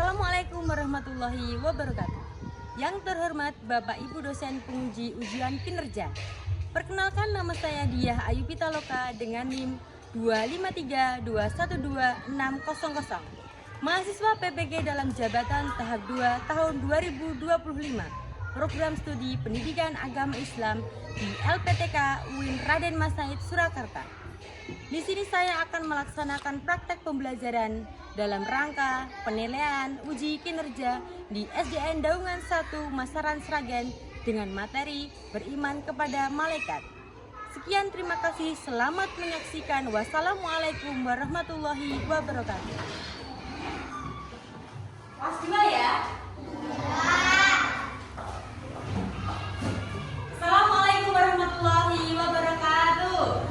Assalamualaikum warahmatullahi wabarakatuh. Yang terhormat Bapak Ibu dosen penguji ujian kinerja. Perkenalkan, nama saya Diah Ayu Pitaloka dengan NIM 253212600. Mahasiswa PPG dalam jabatan tahap 2 tahun 2025. Program studi pendidikan agama Islam di LPTK UIN Raden Mas Said Surakarta. Di sini saya akan melaksanakan praktek pembelajaran dalam rangka penilaian uji kinerja di SDN Daungan 1 Masaran Sragen dengan materi beriman kepada malaikat. Sekian, terima kasih. Selamat menyaksikan. Wassalamualaikum warahmatullahi wabarakatuh. Kelas 2 ya. Assalamualaikum warahmatullahi wabarakatuh.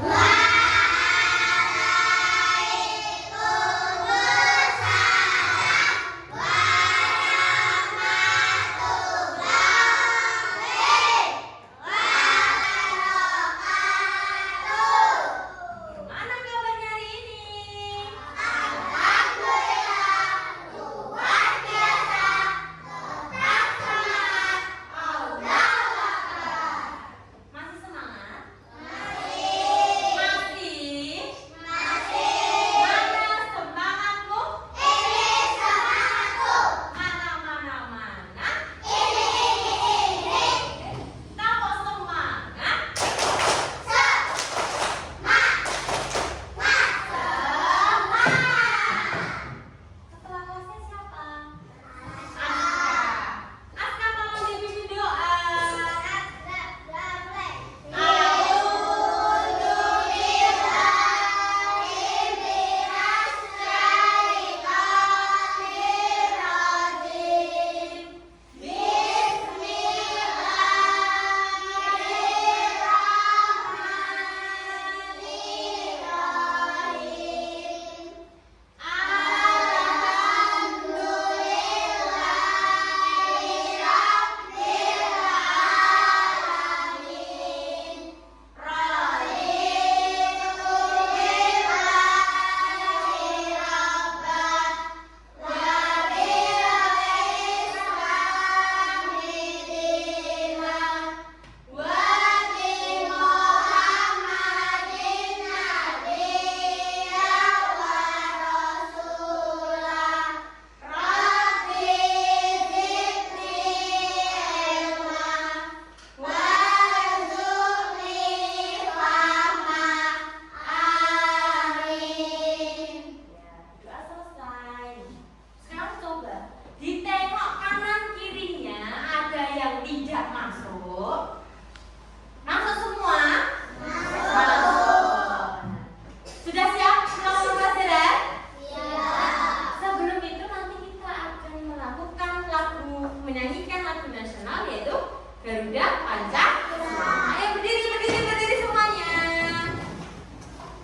Menyanyikan lagu nasional yaitu Garuda Pancasila. Ayo berdiri semuanya.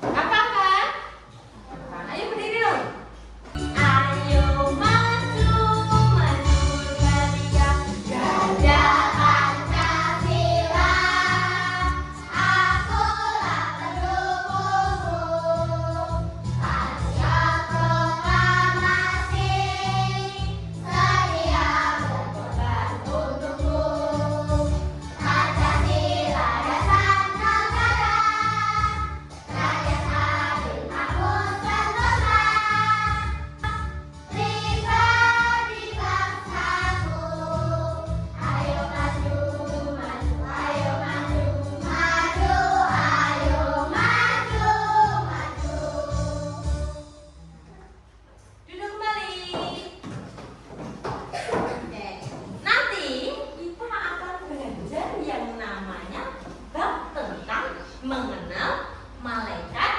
Apakah? Ayo berdiri dong. Ayo maju ketika Garuda Pancasila. Akulah pendukungmu. Pasca proklamasi sedia untukmu. Pancasila dasar negara, rakyat adil makmur sentosa. Pribadi bangsaku, ayo maju, ayo maju, ayo maju. Duduk kembali. Nanti kita akan belajar yang namanya bab tentang mengenal malaikat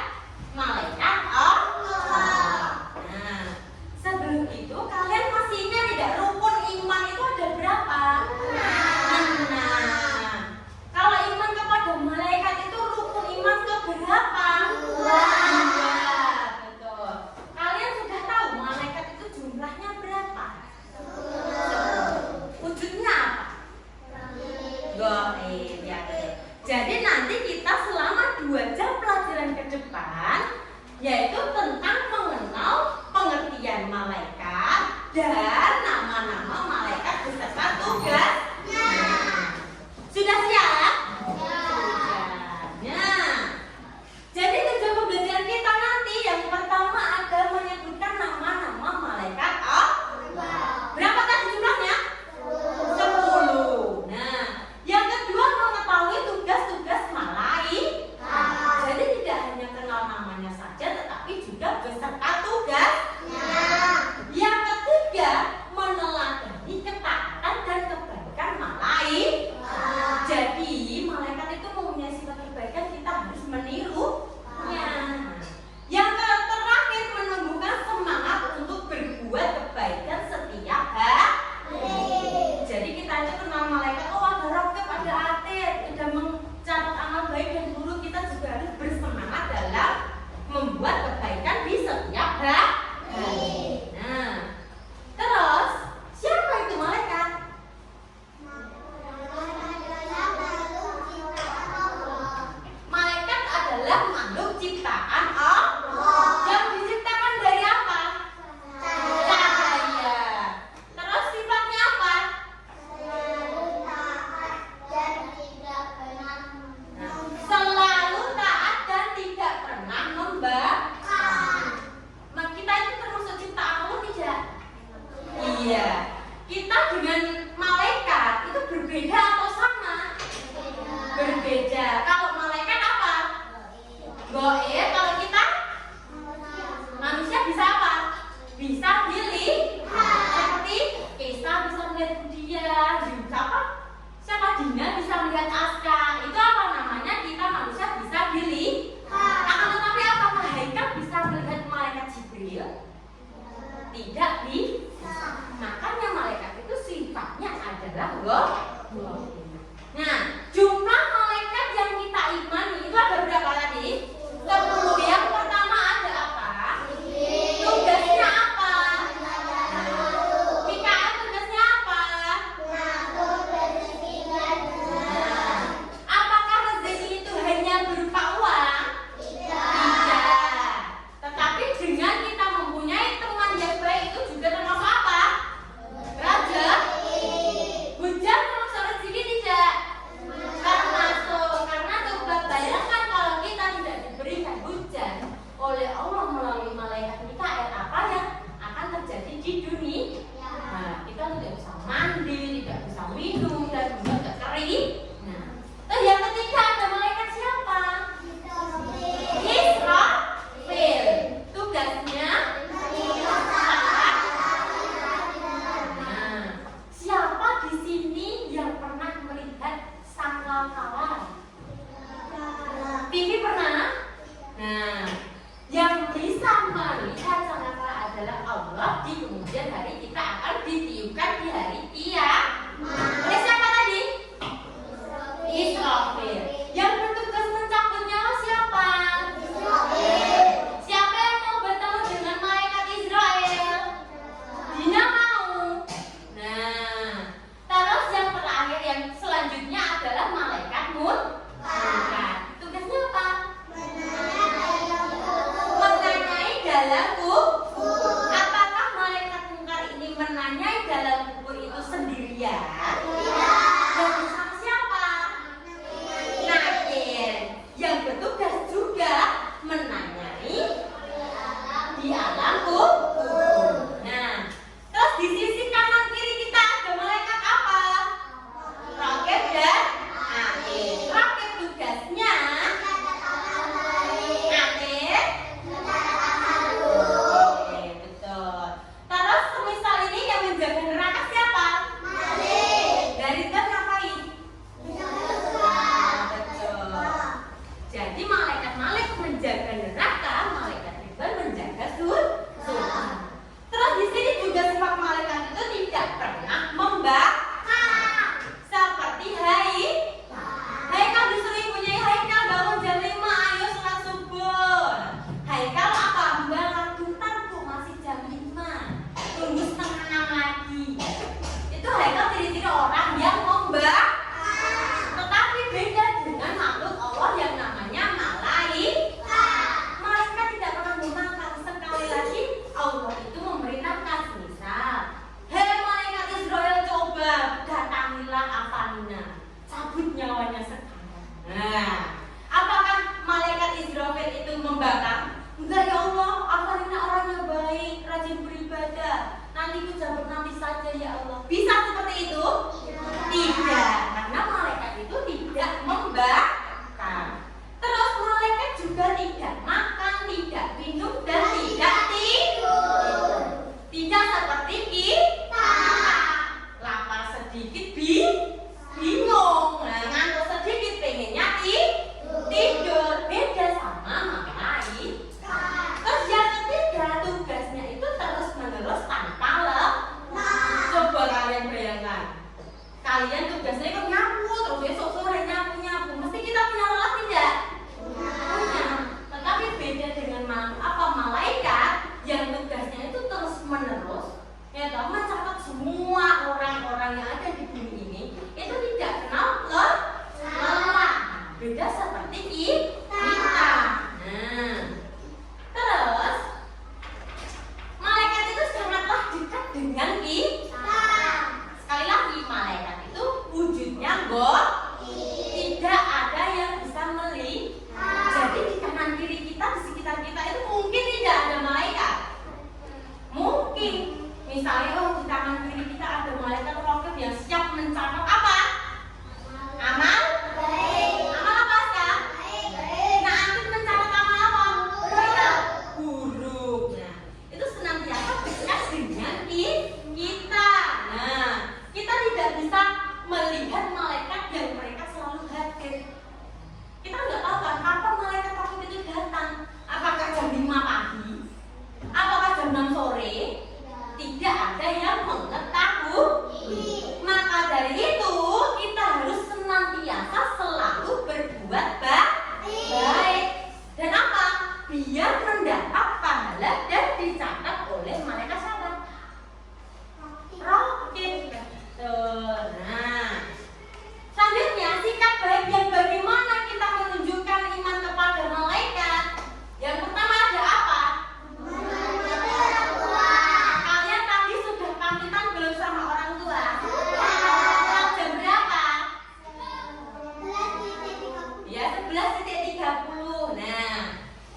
Allah. Nah, sebelum itu kalian masih ingat tidak rukun iman itu ada berapa? Nah, kalau iman kepada malaikat itu rukun iman ke berapa? Dua. Betul. Kalian sudah tahu malaikat itu jumlahnya berapa? Wujudnya apa? Gaib, ya betul. Jadi nanti kita selama 2 jam pelajaran ke depan yaitu tentang mengenal pengertian malaikat dan berbeda atau sama? Berbeda. Kalau malaikat apa? Gaib. Kalau kita manusia bisa apa? Bisa pilih. Seperti Kesa bisa melihat dia, siapa Dina bisa melihat Aska. Itu apa namanya? Kita manusia bisa pilih. Akan tetapi apakah Haikal bisa melihat malaikat Jibril? Tidak bisa. Makanya malaikat itu sifatnya adalah gaib. Nah, jumlah malaikat yang kita imani itu ada berapa tadi? 10. Yang pertama ada apa? Tugasnya apa? Mikael tugasnya apa? Apakah rezeki itu hanya berupa uang? Tidak. Tetapi dengan kita mempunyai teman yang baik itu juga termasuk apa? Raja. Hujan termasuk rezeki tidak? Termasuk. Karena coba bayangkan kalau kita tidak diberikan hujan oleh Allah melalui malaikat Mikael, apa yang akan terjadi di dunia? Nah, kita tidak bisa mandi, tidak bisa minum, dan juga tidak kering. Nah, terus yang ketiga ada malaikat siapa? Israfil. Tugasnya siapa di sini yang pernah melihat sangkakala? TV pernah? Nah, yang bisa melihat sangkakala adalah Allah. Di kemudian hari kita akan ditiupkan di hari kiamat. Oleh siapa tadi? Israfil. Yang bertugas mencabut nyawa siapa? Siapa yang mau bertemu dengan malaikat Israel? Dina mau. Nah, terus yang terakhir yang selanjutnya adalah malaikat munkar. Tugasnya apa? Menanyai dalam kubur. Apakah malaikat munkar ini menanyai dalam kubur itu sendirian? Dan bersama siapa? Nakir. Yang bertugas juga menanyai di alam kubur. Nah, terus di sisi kanan kiri kita ada malaikat apa? Rakib dan Atid. Rakib tugasnya Atid. Oke, betul. Terus semisal ini yang menjaga neraka siapa? Dari Tuhan ngapain? Betul. Jadi malaikat menjaga neraka, malaikat Tuhan menjaga surga. Terus di sini juga sifat malaikat itu tidak pernah membakar. Seperti Haikal disuruh ibunya, Haikal bangun jam 5, ayo sholat subuh. Haikal apa? Bangun bentar bu, masih jam 5. Tunggu setengah 6 lagi. Itu Haikal ciri-ciri orang yang membakar. Tetapi beda dengan makhluk Allah yang namanya malaikat. Malaikat tidak pernah membakar. Sekali lagi Allah itu memerintahkan, misal, hei malaikat Israel, coba datangilah Afanina, cabut nyawanya sekarang. Nah, apakah malaikat Israel itu membakar? Enggak ya Allah, Afanina orangnya baik, rajin beribadah, nanti ku cabut nanti saja ya Allah. Bisa seperti itu? Tidak, karena malaikat itu tidak membakar. Terus malaikat juga tidak makan, tidak minum, dan tidak tidur. Tidak seperti kita. Lapar sedikit bingung. Nah, ngantuk sedikit pengennya tidur. Beda sama malaikat. Terus yang ketiga, tugasnya itu terus menerus tanpa lelah. Coba kalian bayangkan. Kalian tugasnya ikut nyapu, terus besok sore nyapu. Mesti kita punya lelah tidak? Punya. Tetapi beda dengan malaikat yang tugasnya itu terus menerus, ya toh, mencatat semua orang-orang yang ada di bumi ini itu tidak kenal lelah. Beda seperti kita. Nah, terus malaikat itu sangatlah dekat dengan kita. Sekali lagi, malaikat itu wujudnya tidak ada yang bisa melihat. Jadi di kanan kiri kita, di sekitar kita itu mungkin tidak ada malaikat. Mungkin, misalnya di kanan kiri kita ada malaikat rokib yang siap mencatat apa? ada yang mengetahui. Maka dari itu kita harus senantiasa selalu berbuat baik. Dan apa? Biar mendapat pahala dan dicatat oleh malaikat siapa? Raqib. Nah, selanjutnya sikap baik yang bagaimana kita menunjukkan iman kepada malaikat. Yang pertama ada apa? Kalian tadi sudah pamitan belum sama orang tua? Jam berapa? Ya 11.30. Nah,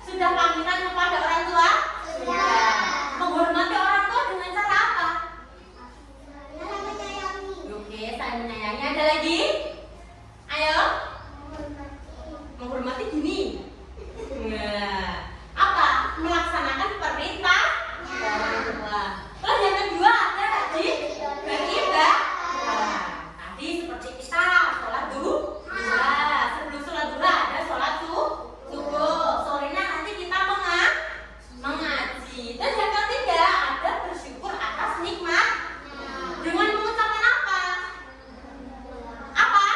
sudah pamitan kepada orang tua? Sudah. Menghormati orang tua dengan cara apa? Oke, saya menyayangi. Ada lagi? Ayo. Menghormati gini. Nah, apa? Melaksanakan perintah orang tua. Terus yang kedua ada tadi beribadah. Tadi seperti kita sholat duha. Sebelum sholat duha ada sholat subuh. Sorenya nanti kita mengaji. Dan yang ketiga ada bersyukur atas nikmat dengan mengucapkan apa? Apa?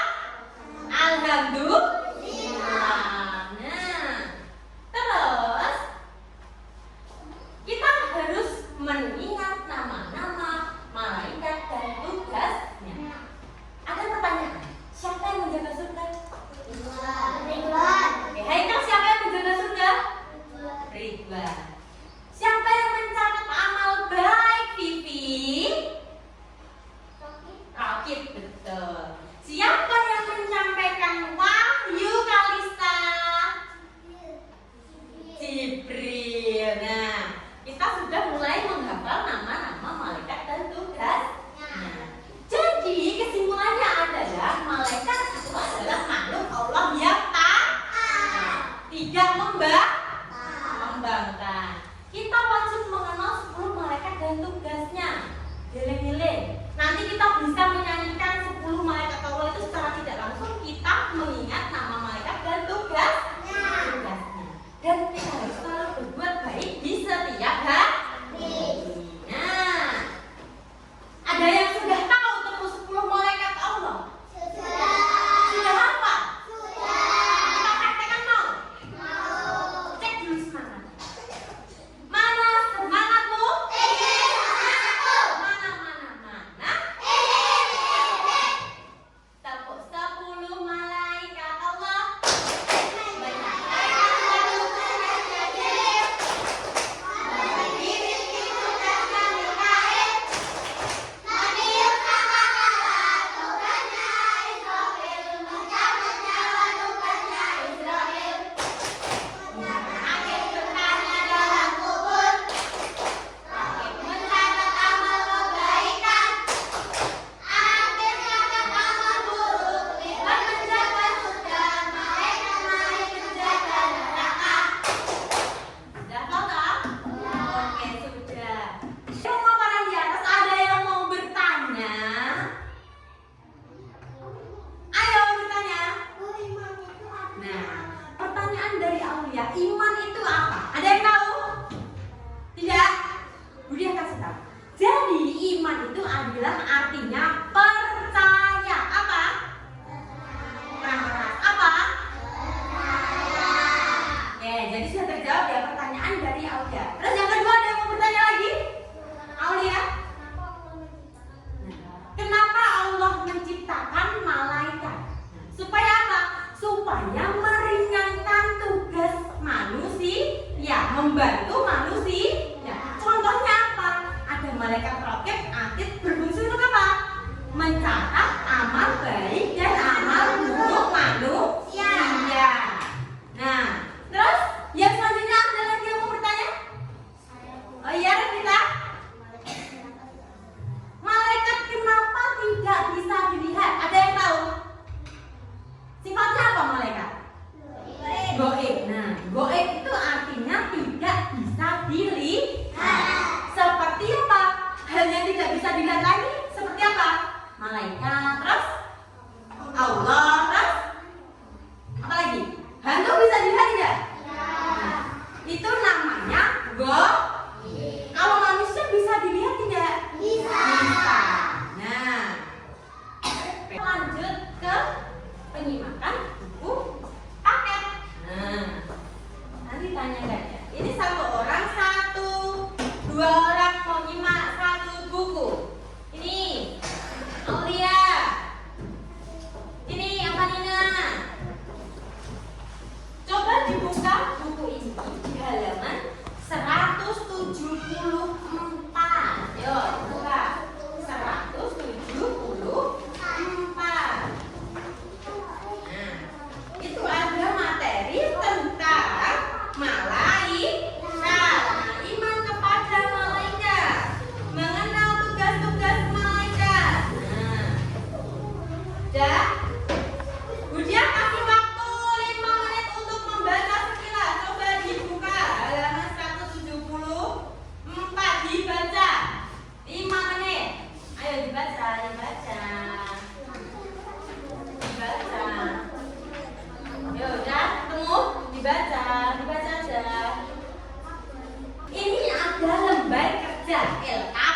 Alhamdulillah. Nah, terus kita harus mengingat nama-nama malaikat dan tugasnya. Ada pertanyaan, siapa yang menjaga surga? Oke, Haikal, siapa yang menjaga surga? Ridwan. Siapa yang mencatat amal baik, Vivi? Raqib, betul. Siapa yang menyampaikan wahyu, Kalista? Jibril. Nah, kita sudah mulai menghafal nama-nama malaikat dan tugasnya. Jadi kesimpulannya adalah malaikat itu adalah makhluk Allah yang tidak membangkang. Kita wajib mengenal 10 malaikat dan tugasnya. Giling-giling. Nanti kita bisa menyanyikan 10 malaikat Allah itu secara tidak langsung kita mengingat nama malaikat dan tugasnya. Dan kita harus selalu berbuat baik di setiap hari. Nah, ada yang sudah tahu tentang 10 malaikat Allah? Sudah apa? Kita praktekkan mau? Cek dulu semangat. Mana semangatmu? Mana? Tepuk 10 malaikat Allah. Sudah tahu tak? Oke, sudah. Pemaparan di atas ada yang mau bertanya? Ayo bertanya. Nah, pertanyaan dari Aulia, iman itu apa? Ada yang tahu? Tidak? Budi akan kasih tahu. Jadi iman itu adalah artinya percaya. Apa? Apa? Oke, jadi sudah terjawab ya pertanyaan dari Aulia. Terus yang kedua ada yang mau bertanya lagi? Aulia? Kenapa Allah menciptakan malaikat? Supaya apa? Supaya meringankan tugas manusia, membantu manusia. Contohnya apa? Ada malaikat Raqib, Atid berfungsi untuk apa? Mencatat amal baik dan amal buruk manusia. Nah, terus yang selanjutnya ada lagi yang mau bertanya? Oh iya, Revita? Malaikat kenapa tidak bisa dilihat? Ada yang tahu? Sifatnya apa malaikat? Goib. Nah, goib itu artinya tidak bisa dilihat. Seperti apa? Hal yang tidak bisa dilihat lagi seperti apa? Malaikat, terus Allah, terus apa lagi? Hantu bisa dilihat tidak? Nah, itu namanya goib. Kalau manusia bisa dilihat tidak? Bisa.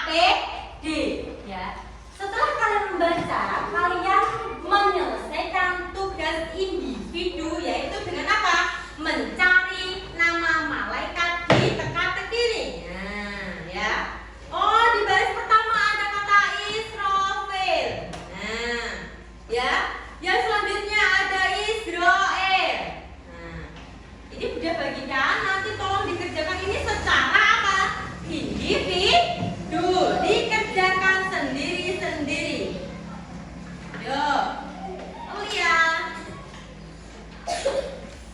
D. Ya. Setelah kalian membaca, kalian menyelesaikan tugas individu, yaitu dengan apa? Mencari nama malaikat di teka-teki ini. Nah, ya. Oh, di baris pertama ada kata Israfil. Nah, ya. Yang selanjutnya ada Israel. Nah, ini udah bagikan. Nanti tolong dikerjakan ini secara apa? Individu. Dikerjakan sendiri-sendiri. Yo, Aulia,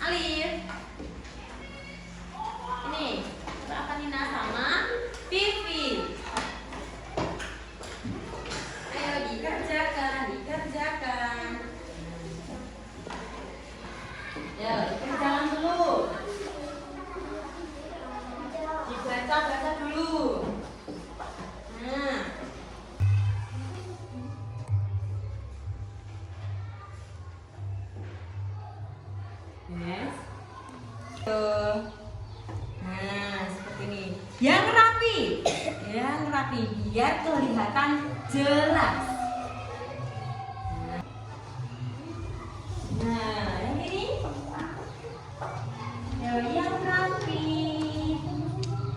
Alif. Ini Kak Nina sama Vivi. Ayo dikerjakan. Ya, dikerjakan dulu. Dibaca dulu. Nah. Yes. Nah, seperti ini. Yang rapi biar kelihatan jelas. Nah, yang ini. Yang rapi.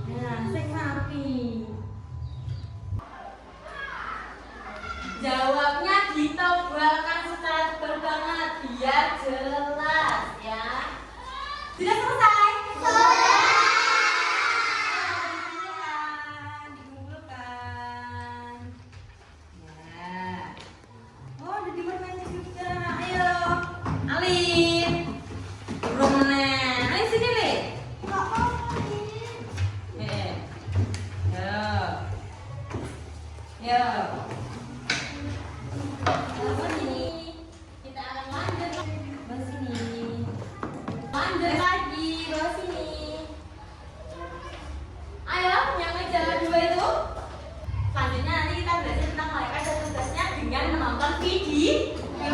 Nah, yang rapi. Jawabnya ditebalkan secara tebal banget biar jelas ya. Sudah selesai? Dikumpulkan. Ya. Oh, udah diwarnai juga. Ayo, Alif. Burung mana? Alif sini, Le. Yo.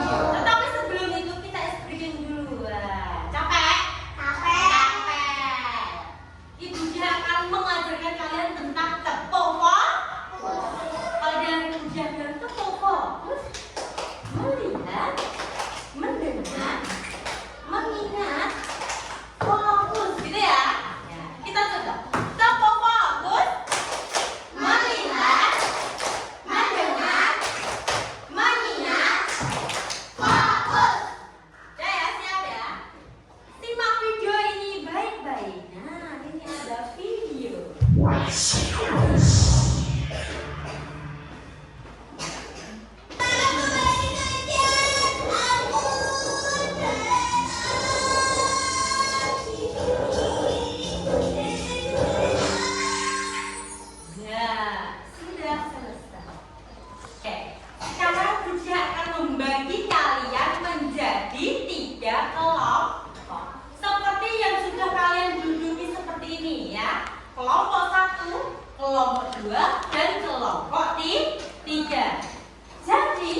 Tetapi sebelum itu kita breaking dulu. Capek? Ibu dia akan mengajarkan kalian tentang tepuk fokus. Kalau dia bilang tepuk fokus, melihat, mendengar, mengingat, fokus, gitu ya. Kita coba tepuk fokus, melihat, mendengar, mengingat, fokus. Ya, siap ya. Simak video ini baik-baik. Nah, ini ada video. Ya, sudah selesai. Oke, sekarang Bunda akan membagi kalian menjadi 3 kelompok. Seperti yang sudah kalian duduki seperti ini ya. Kelompok 1, kelompok 2, dan kelompok 3. Jadi,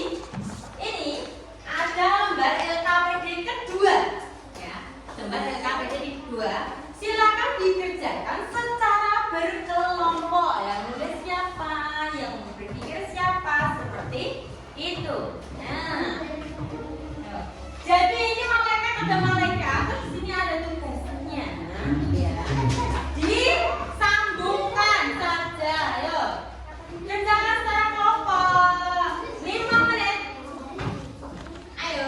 ini ada lembar LKPD kedua. Ya, lembar LKPD kedua. Silakan dikerjakan secara berkelompok. Yang nulis siapa, yang berpikir siapa, seperti itu. Nah, jadi ini malaikat ada malaikat. Terus di sini ada tugasnya. Ya. Disambungkan saja. Ayo, kerjakan secara kelompok. 5 menit. Ayo.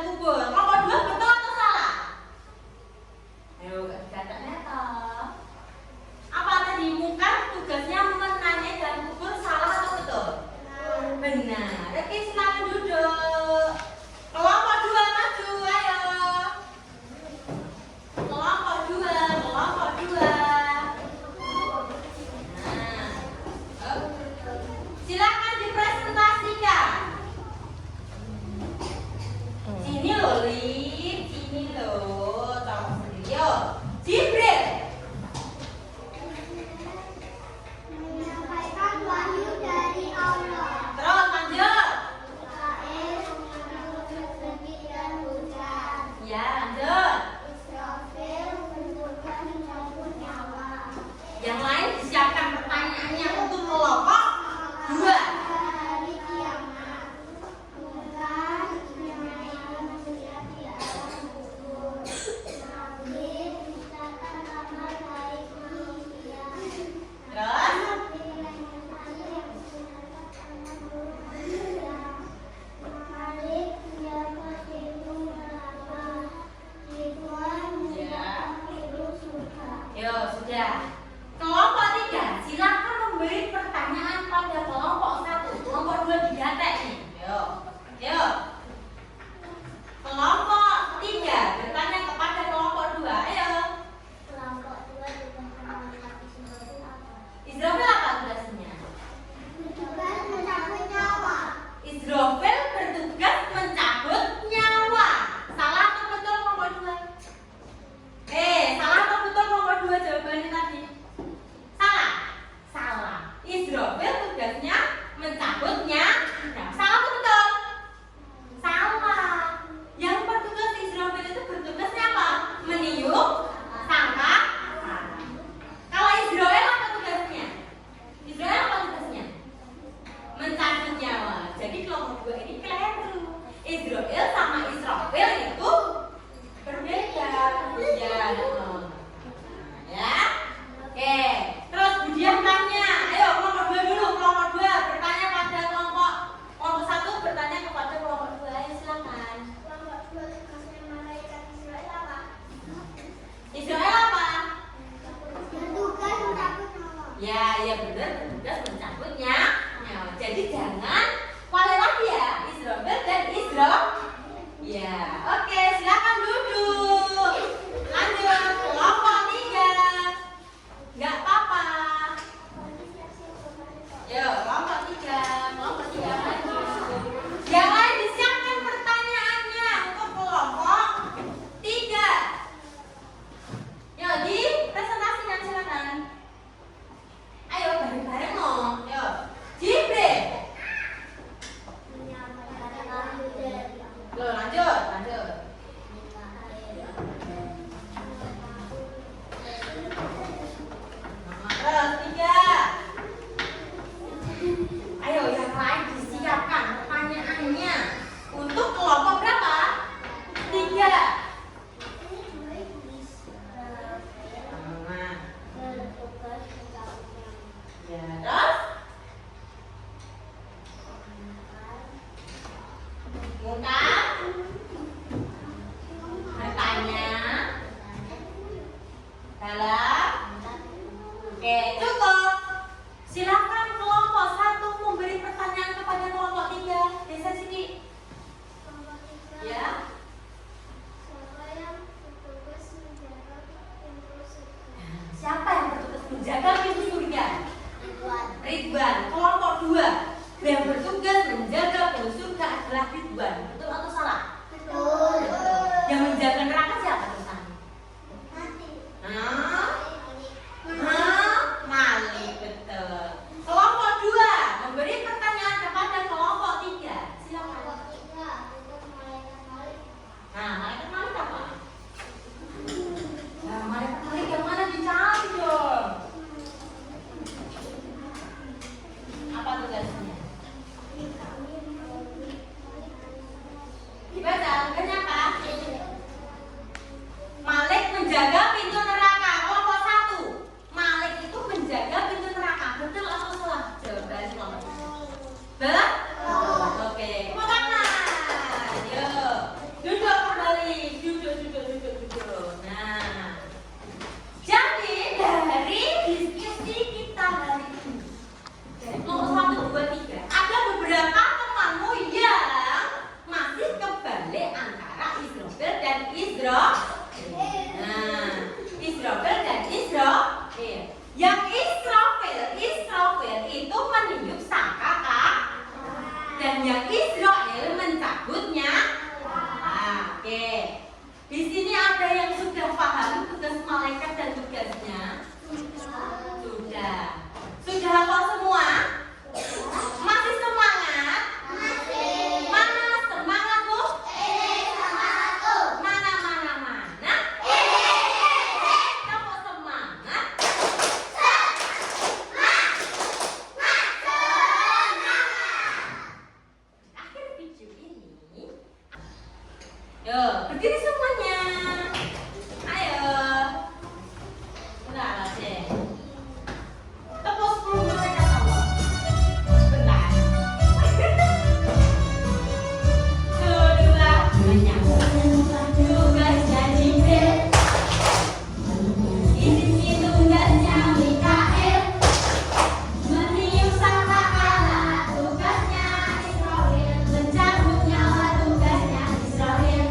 kubur. Kelompok 2 betul atau salah? Ayo, kata-katanya toh. Apa tadi muka tugasnya menanyai dalam kubur salah atau betul? Benar. Oke, silakan duduk. Kelompok 2 maju, ayo. Kelompok 2, kelompok 2. Nah, silakan dipresentasikan. Sini loh, Lid. Sini loh. Tolong sendiri, yuk. Jibril. Menyampaikan wahyu dari Allah. Terus lanjut. Mikael menurut langit dan hujan. Ya, lanjut. Israfil menentukan mencabut nyawa. Yang lain disiapkan pertanyaannya untuk kelompok 2. Hari kiamat. Bukan menyamai manusia di alam kubur. Nabi mencatat amal baik manusia. Terus. Malik menjaga pintu neraka. Ridwan menjaga pintu surga. Yo, sudah. Kelompok 3, silakan memberi pertanyaan pada kelompok 1. Kelompok 2 digatek nih. Yo. Yo. Kelompok 3 bertanya kepada kelompok 2. Ayo. Kelompok 2 diberikan melengkapi sebagai apa? Israfil apa tugasnya? Bertugas mencabut nyawa. Israfil bertugas mencabut nyawa. Salah atau betul kelompok 2? Salah atau betul kelompok 2 jawabannya tadi? Salah. Salah. Israfil tugasnya mencabut nyawa. Salah atau betul? Salah. Yang bertugas Israfil itu bertugasnya apa? Meniup sangka. Kalau Israel apa tugasnya? Israel apa tugasnya? Mencabut nyawa. Jadi kelompok 2 ini keliru. Israel sama Israfil itu berbeda. Ya. Oke. Terus Budiah tanya. Ayo kelompok 2 dulu. Kelompok 2 bertanya pada kelompok 1 bertanya kepada kelompok 2. Ayo silakan. Kelompok 2 tugasnya malaikat Israel apa? Israel apa? Bertugas mencabut nyawa. Ya benar bertugas mencabut nyawa. Jadi jangan wale lagi ya. Israfil dan Israel. Ya, oke, silakan duduk. Lanjut kelompok 3. Enggak apa-apa. Yo, kelompok 3. Kelompok 3 maju. Yang lain disiapkan pertanyaannya untuk kelompok 3. Yo, di presentasikan silakan. Ayo bareng-bareng dong. Yo. Jibril. Menyampaikan wahyu dari Allah. Loh, lanjut. Terus 3. Ayo yang lain disiapkan pertanyaannya untuk kelompok berapa? 3. Bertugas mencabut nyawa. Ya, terus muka bertanya dalam. Oke, cukup. Silakan kelompok 1 memberi pertanyaan kepada kelompok 3. Desa sini. Kelompok 3. Ya. Siapa yang bertugas menjaga pintu surga? Siapa yang bertugas menjaga pintu surga? Ridwan. Ridwan. Kelompok 2 yang bertugas menjaga pintu surga adalah Ridwan. Betul yang Israel mencabutnya. Nah, oke. Di sini ada yang sudah paham tugas malaikat dan tugasnya? Sudah. Sudah hafal semua? Masih semangat? Mana semangat tuh? Mana? Kamu semangat? Akhir video ini, yo berdiri semuanya. Ayo. Bentar aja. Tepuk 10 mereka sama. Bentar. Kedua, tugasnya Jibril. Ini tugasnya Mikael. Meniup sangkakala, tugasnya Israel. Mencabut nyawa, tugasnya Israel.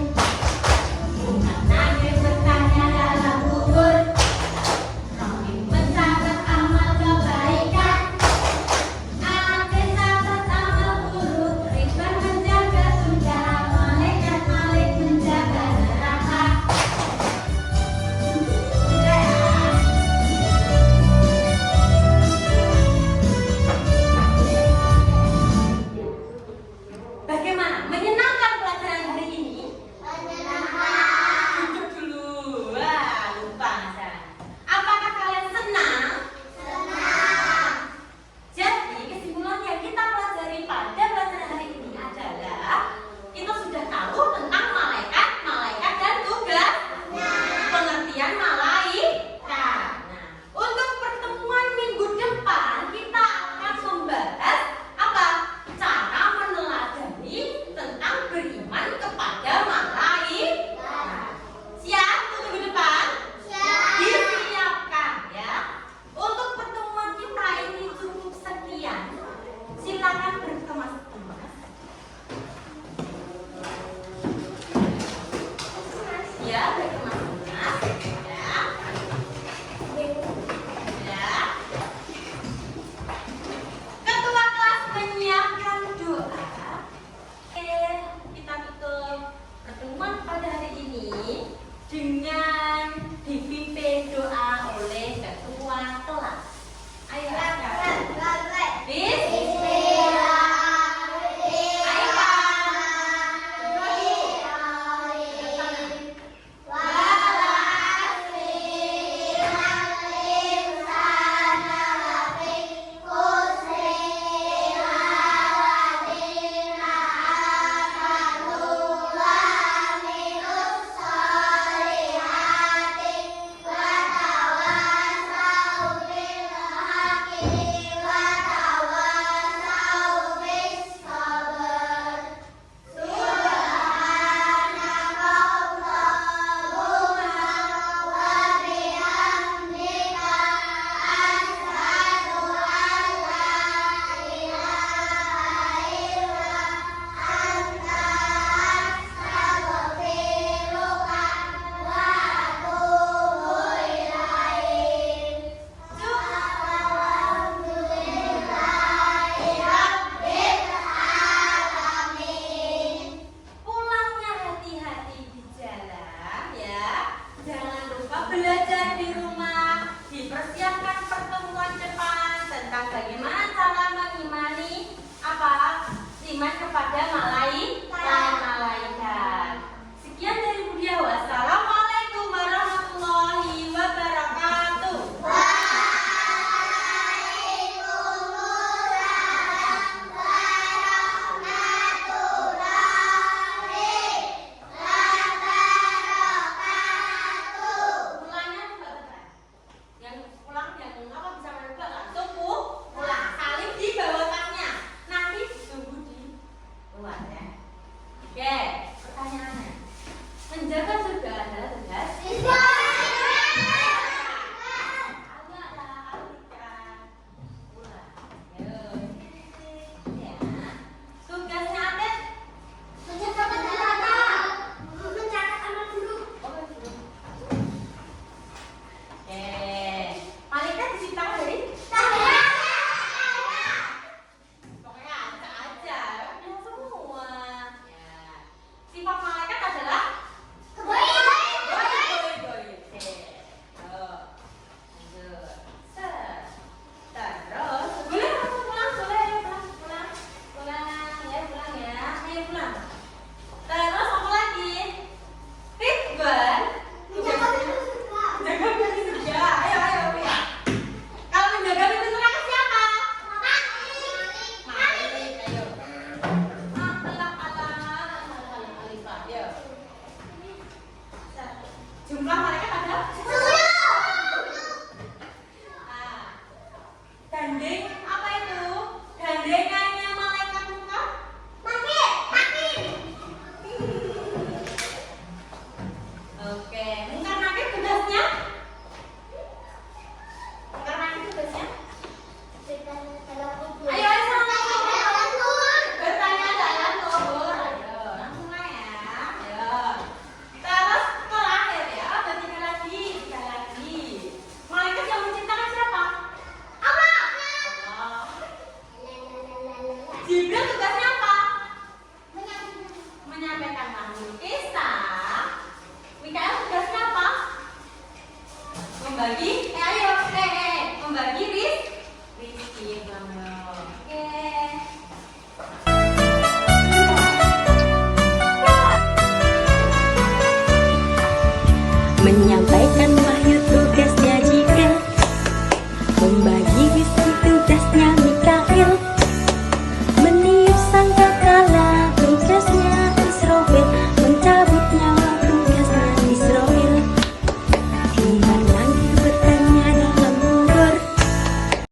menyampaikan